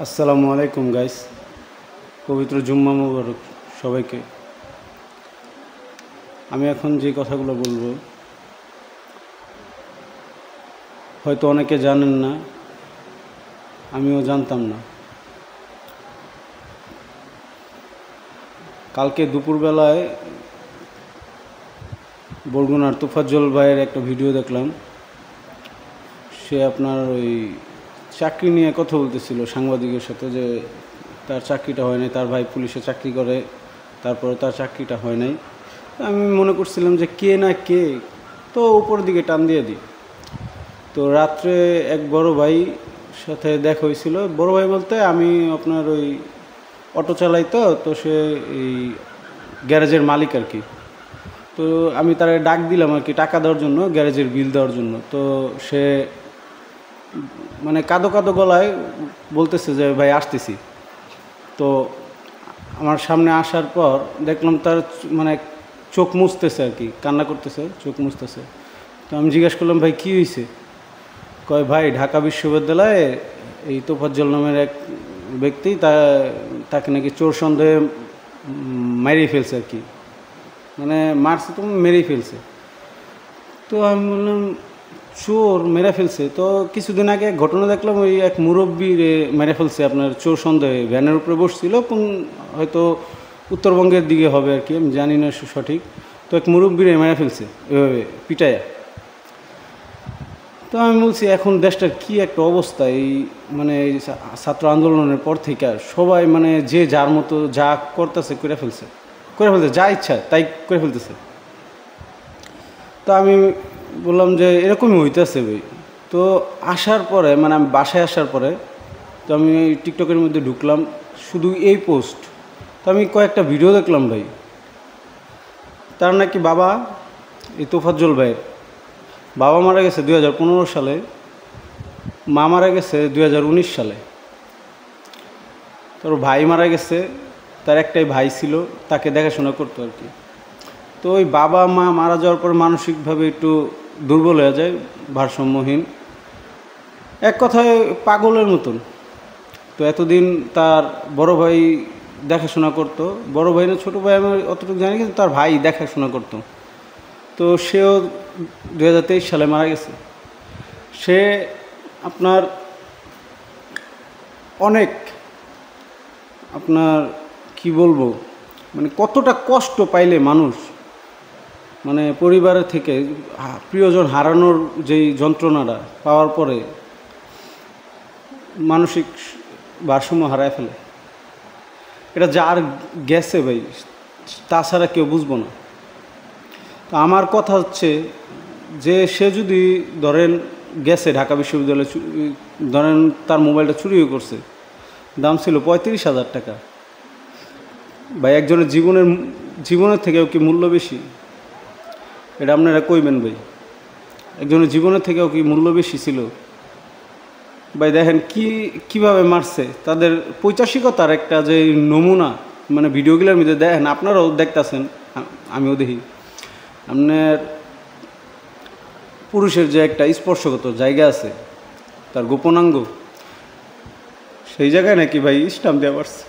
আসসালামু আলাইকুম গাইস, পবিত্র জুম্মা মুবারক সবাইকে। আমি এখন যে কথাগুলো বলবো হয়তো অনেকে জানেন না, আমিও জানতাম না। কালকে দুপুরবেলায় বরগুনার তোফাজ্জল ভাইয়ের একটা ভিডিও দেখলাম। সে আপনার ওই চাকরি নিয়ে কথা বলতেছিল সাংবাদিকের সাথে, যে তার চাকরিটা হয় নাই, তার ভাই পুলিশে চাকরি করে, তারপরে তার চাকরিটা হয় নাই। আমি মনে করছিলাম যে কে না কে, তো উপরের দিকে টান দিয়ে দিই। তো রাত্রে এক বড় ভাই সাথে দেখা হয়েছিল। বড় ভাই বলতে আমি আপনার ওই অটো চালাই, তো সে এই গ্যারেজের মালিক আর কি। তো আমি তার ডাক দিলাম আর কি, টাকা দেওয়ার জন্য, গ্যারেজের বিল দেওয়ার জন্য। তো সে মানে কাঁদো কাঁদো গলায় বলতেছে যে ভাই আসতেছি। তো আমার সামনে আসার পর দেখলাম তার মানে চোখ মুছতেছে আর কি, কান্না করতেছে, চোখ মুছতেছে। তো আমি জিজ্ঞেস করলাম ভাই কী হয়েছে? কয় ভাই ঢাকা বিশ্ববিদ্যালয়ে এই তোফাজ্জল নামের এক ব্যক্তি তাকে নাকি চোর সন্দেহে মেরেই ফেলছে আর কি, মানে মারছে তো মেরেই ফেলছে। তো আমি বললাম চোর মেরে ফেলছে? তো কিছুদিন আগে ঘটনা দেখলাম, ওই এক মুরব্বী মেরে ফেলছে আপনার চোর সন্দেহে, ভ্যানের উপরে বসছিল, কোন হয়তো উত্তরবঙ্গের দিকে হবে আর কি, আমি জানি না সঠিক। তো এক মুরব্বীরে মেরে ফেলছে এভাবে পিটায়া। তো আমি বলছি এখন দেশটার কি একটা অবস্থা, এই মানে ছাত্র আন্দোলনের পর থেকে সবাই মানে যে যার মতো যা করতেছে করে ফেলছে, যা ইচ্ছা তাই করে ফেলতেছে। তো আমি বললাম যে এরকমই হইতেছে ভাই। তো আসার পরে মানে আমি বাসায় আসার পরে তো আমি টিকটকের মধ্যে ঢুকলাম, শুধু এই পোস্ট। তো আমি কয়েকটা ভিডিও দেখলাম ভাই, তার নাকি বাবা, এই তোফাজ্জল ভাইয়ের বাবা মারা গেছে 2015 সালে, মা মারা গেছে 2019 সালে, তোর ভাই মারা গেছে, তার একটাই ভাই ছিল, তাকে দেখাশোনা করতো আর কি। তো ওই বাবা মা মারা যাওয়ার পর মানসিকভাবে একটু দুর্বল হয়ে যায়, ভারসাম্যহীন, এক কথায় পাগলের মতন। তো এতদিন তার বড় ভাই দেখাশোনা করতো, বড় ভাই না ছোটো ভাই আমি অতটুকু জানি, কিন্তু তার ভাই দেখাশোনা করতো। তো সেও 2023 সালে মারা গেছে। সে আপনার অনেক আপনার কি বলবো, মানে কতটা কষ্ট পাইলে মানুষ, মানে পরিবারের থেকে প্রিয়জন হারানোর যেই যন্ত্রণাটা পাওয়ার পরে মানসিক ভারসাম্য হারায় ফেলে, এটা যার গেছে ভাই তাছাড়া কেউ বুঝবো না। তো আমার কথা হচ্ছে যে সে যদি ধরেন গেছে ঢাকা বিশ্ববিদ্যালয়ে, ধরেন তার মোবাইলটা চুরিও করছে, দাম ছিল 35,000 টাকা। ভাই একজনের জীবনের থেকেও কি মূল্য বেশি? এটা আপনারা কইবেন ভাই, একজনের জীবনের থেকেও কি মূল্য বেশি ছিল? ভাই দেখেন কিভাবে মারছে, তাদের পৈচাসিকতার একটা যে নমুনা, মানে ভিডিওগুলোর মধ্যে দেখেন, আপনারাও দেখতেছেন, আমিও দেখি। আপনার পুরুষের যে একটা স্পর্শগত জায়গা আছে, তার গোপনাঙ্গ, সেই জায়গায় নাকি ভাই স্টাম্প দেওয়া পারছে।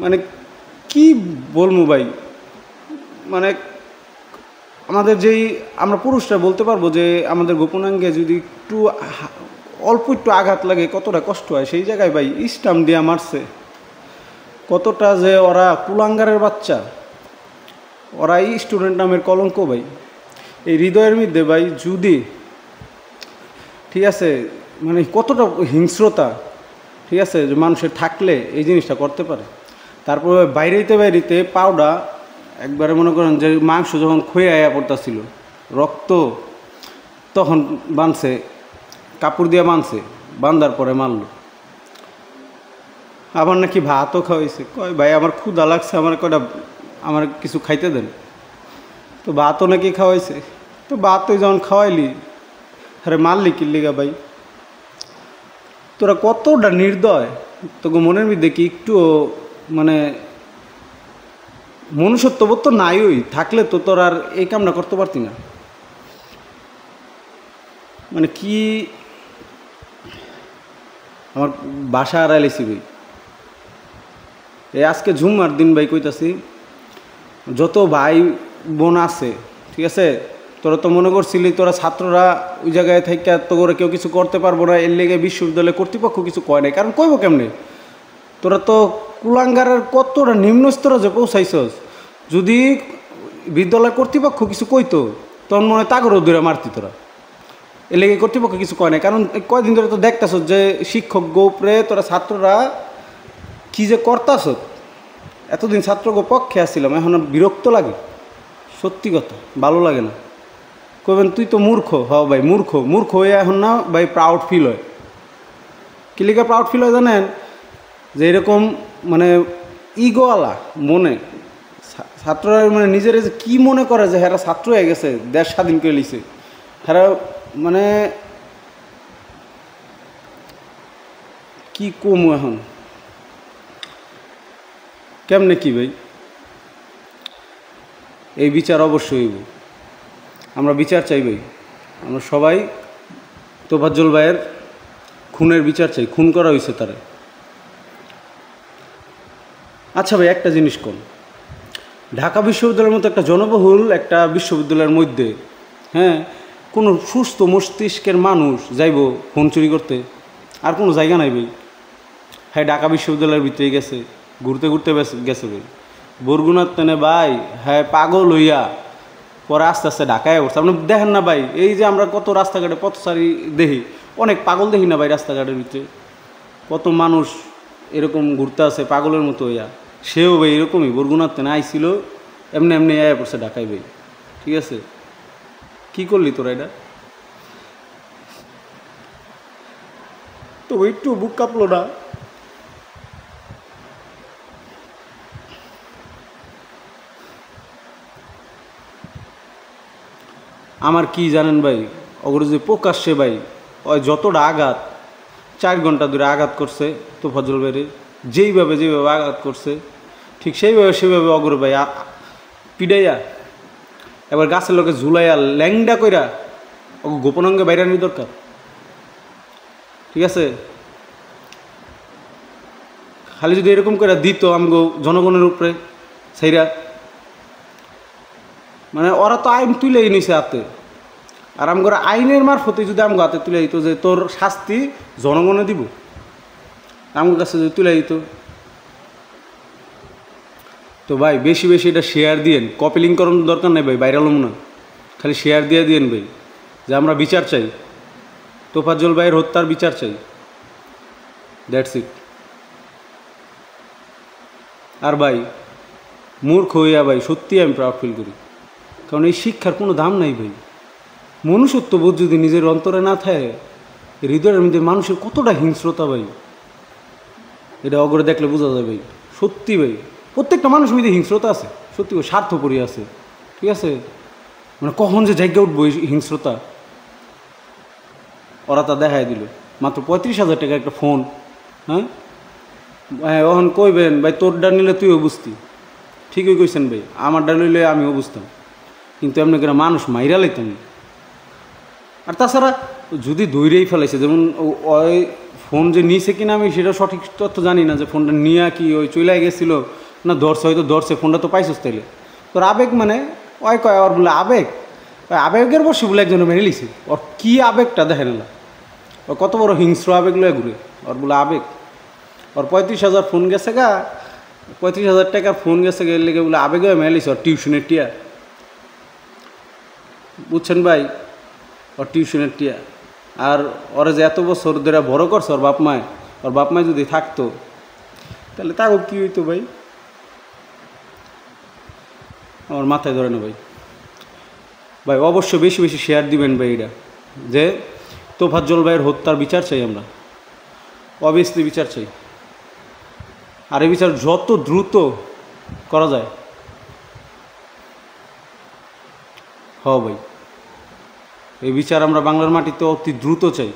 মানে কি বলবো ভাই, মানে আমাদের আমরা পুরুষরা বলতে পারবো যে আমাদের গোপনাঙ্গে যদি অল্প একটু আঘাত লাগে কতটা কষ্ট হয়, সেই জায়গায় ভাই স্টাম্প দিয়ে মারছে। কতটা যে ওরা কুলাঙ্গারের বাচ্চা, ওরাই স্টুডেন্ট নামের কলঙ্ক ভাই। এই হৃদয়ের মধ্যে ভাই যদি ঠিক আছে, মানে কতটা হিংস্রতা, ঠিক আছে, যে মানুষের থাকলে এই জিনিসটা করতে পারে। তারপরে বাইরেতে পাউডা একবারে মনে করেন যে মাংস যখন ক্ষয়ে আয়া পড়তেছিল, রক্ত তখন বাঁধছে, কাপড় দিয়ে বাঁধছে, বাঁধার পরে মারল। আবার নাকি ভাতও খাওয়াইছে, কয় ভাই আমার ক্ষুধা লাগছে, আমার কিছু খাইতে দেন। তো ভাতও নাকি খাওয়াইছে। তো ভাতই যখন খাওয়াইলি, আরে মারলি কিল্লিগা ভাই? তোরা কতটা নির্দয়, তোকে মনের মধ্যে কি একটু মানে মনুষ্যত্ববোধ তো নাইই, থাকলে তো তোর আর এই কামটা করতে পারতি না। মানে কি আমার বাসা হারাইছি ভাই। এই আজকে জুম্মার দিন ভাই কইতাছি, যত ভাই বোন আছে ঠিক আছে, তোরা তো মনে করছিলি তোরা ছাত্ররা ওই জায়গায় থেকে তো করে কেউ কিছু করতে পারবো না, এর লেগে বিশ্ববিদ্যালয় কর্তৃপক্ষ কিছু কয় নাই। কারণ কইব কেমনে, তোরা তো কুলাঙ্গারের কতটা নিম্ন স্তরে যে পৌঁছাইছস। যদি বিদ্যালয় কর্তৃপক্ষ কিছু কইতো তখন মনে হয় তাগরও দূরে মারতি তোরা। এর লেগে কর্তৃপক্ষ কিছু কয় নাই। কারণ কয়দিন ধরে তো দেখতেছ যে শিক্ষক গোপরে তোরা ছাত্ররা কী যে করতাছ। এতদিন ছাত্র পক্ষে আসছিলাম, এখন বিরক্ত লাগে, সত্যি কথা ভালো লাগে না। কইবেন তুই তো মূর্খ, হ ভাই মূর্খ, মূর্খ হয়ে এখন না ভাই প্রাউড ফিল হয়। কি লিখে প্রাউড ফিল হয় জানেন, যে এরকম মানে ইগোয়ালা মনে ছাত্ররা মানে নিজের যে কী মনে করে যে হেরা ছাত্র হয়ে গেছে, দেশ স্বাধীন করে লিছে, হেরা মানে কি কম এখন কেমনে কি ভাই। এই বিচার অবশ্যই হইব, আমরা বিচার চাই ভাই। আমরা সবাই তোফাজ্জল ভাইয়ের খুনের বিচার চাই, খুন করা হয়েছে তারে। আচ্ছা ভাই একটা জিনিস কোন, ঢাকা বিশ্ববিদ্যালয়ের মতো একটা জনবহুল একটা বিশ্ববিদ্যালয়ের মধ্যে হ্যাঁ কোনো সুস্থ মস্তিষ্কের মানুষ যাইব ফোন চুরি করতে? আর কোনো জায়গা নাই ভাই। হ্যাঁ ঢাকা বিশ্ববিদ্যালয়ের ভিতরেই গেছে, ঘুরতে ঘুরতে গেছে ভাই বরগুনার তেনে ভাই। হ্যাঁ পাগল হইয়া পরে আস্তে আস্তে ঢাকায় উঠছে। আপনি দেখেন না ভাই, এই যে আমরা কত রাস্তাঘাটে পথচারী দেখি, অনেক পাগল দেখি না ভাই রাস্তাঘাটের ভিতরে, কত মানুষ এরকম ঘুরতে আছে পাগলের মতো হইয়া। সেও ভাই এরকমই বরগুনার তেনে আইছিল, এমনি এমনি আয়া পড়ছে ঢাকায় ভাই। ঠিক আছে, কি করলি তোরা এটা? তো একটু বুক কাঁপলো না? আমার কি জানেন ভাই, ওগুলো যে প্রকাশ্যে ভাই ওই যতটা আঘাত 4 ঘন্টা ধরে আঘাত করছে তোফাজ্জল ভাইরে, যেইভাবে আঘাত করছে ঠিক সেইভাবে অগর ভাই পিডাইয়া এবার গাছের লোকে ঝুলাইয়া ল্যাংডা কইরা ওকে গোপনাঙ্গে বাইরে আনি দরকার। ঠিক আছে, খালি যদি এরকম করে দিত আমগো জনগণের উপরে সেইরা, মানে ওরা তো আইন তুলেই নিছে হাতে, আর আমগো আইনের মারফতে যদি আমগো হাতে তুলে দিত যে তোর শাস্তি জনগণে দিব, আমগোর কাছে যদি তুলে দিত। তো ভাই বেশি বেশি এটা শেয়ার দিয়েন, কপি লিঙ্ক করানোর দরকার নেই ভাই, ভাইরাল হম না, খালি শেয়ার দিয়ে দিয়েন ভাই যে আমরা বিচার চাই, তোফাজ্জল ভাইয়ের হত্যার বিচার চাই, দ্যাটস ইট। আর ভাই মূর্খ হইয়া ভাই সত্যি আমি প্রাউড ফিল করি, কারণ এই শিক্ষার কোনো দাম নাই ভাই। মনুষ্যত্ববোধ যদি নিজের অন্তরে না থাকে, হৃদয়ের মধ্যে মানুষের কতটা হিংস্রতা ভাই, এটা অগরে দেখলে বোঝা যায় ভাই। সত্যি ভাই প্রত্যেকটা মানুষের মধ্যে হিংস্রতা আছে, সত্যি ভাই স্বার্থপরই আছে। ঠিক আছে, মানে কখন যে জায়গা উঠবো এই হিংস্রতা, ওরা তা দেখাই দিল। মাত্র 35,000 টাকা একটা ফোন। হ্যাঁ হ্যাঁ এখন কইবেন ভাই তোরটা নিলে তুইও বুঝতি, ঠিকই কইছেন ভাই, আমারটা নিলে আমিও বুঝতাম, কিন্তু এমনি করে মানুষ মাইরা লাইতাম। আর তাছাড়া যদি দৌড়েই ফেলাইছে, যেমন ওই ফোন যে নিয়েছে কিনা আমি সেটা সঠিক তথ্য জানি না, যে ফোনটা নিয়ে কি ওই চলে গেছিলো না ধরছে, হয়তো ধরছে, ফোনটা তো পাইছিস তাইলে তোর আবেগ মানে ওই কয় ওর বলে আবেগ, ওই আবেগের বসে বলে একজনে মেরে লিছে, ওর কী আবেগটা দেখে না, ও কত বড় হিংস্র আবেগ লয়ে ঘুরে, ওর বলে আবেগ। ওর 35,000 ফোন গেছে গা, 35,000 টাকার ফোন গেছে গেলে লেগে বলে আবেগে মেরে লিছে ওর টিউশনের টিয়া, বুঝছেন ভাই, ওর টিউশনের টিয়া। আর ওরা যে এত বছর ধরে বড় করছে ওর বাপ মায় যদি থাকতো তাহলে তাও কী হইতো ভাই, আমার মাথায় ধরে না ভাই। ভাই অবশ্য বেশি বেশি শেয়ার দিবেন ভাই, এটা যে তোফাজ্জল ভাইয়ের হত্যার বিচার চাই আমরা, অবভিয়াসলি বিচার চাই। আর এই বিচার যত দ্রুত করা যায়। ভাই এই বিচার আমরা বাংলার মাটিতে অতি দ্রুত চাই।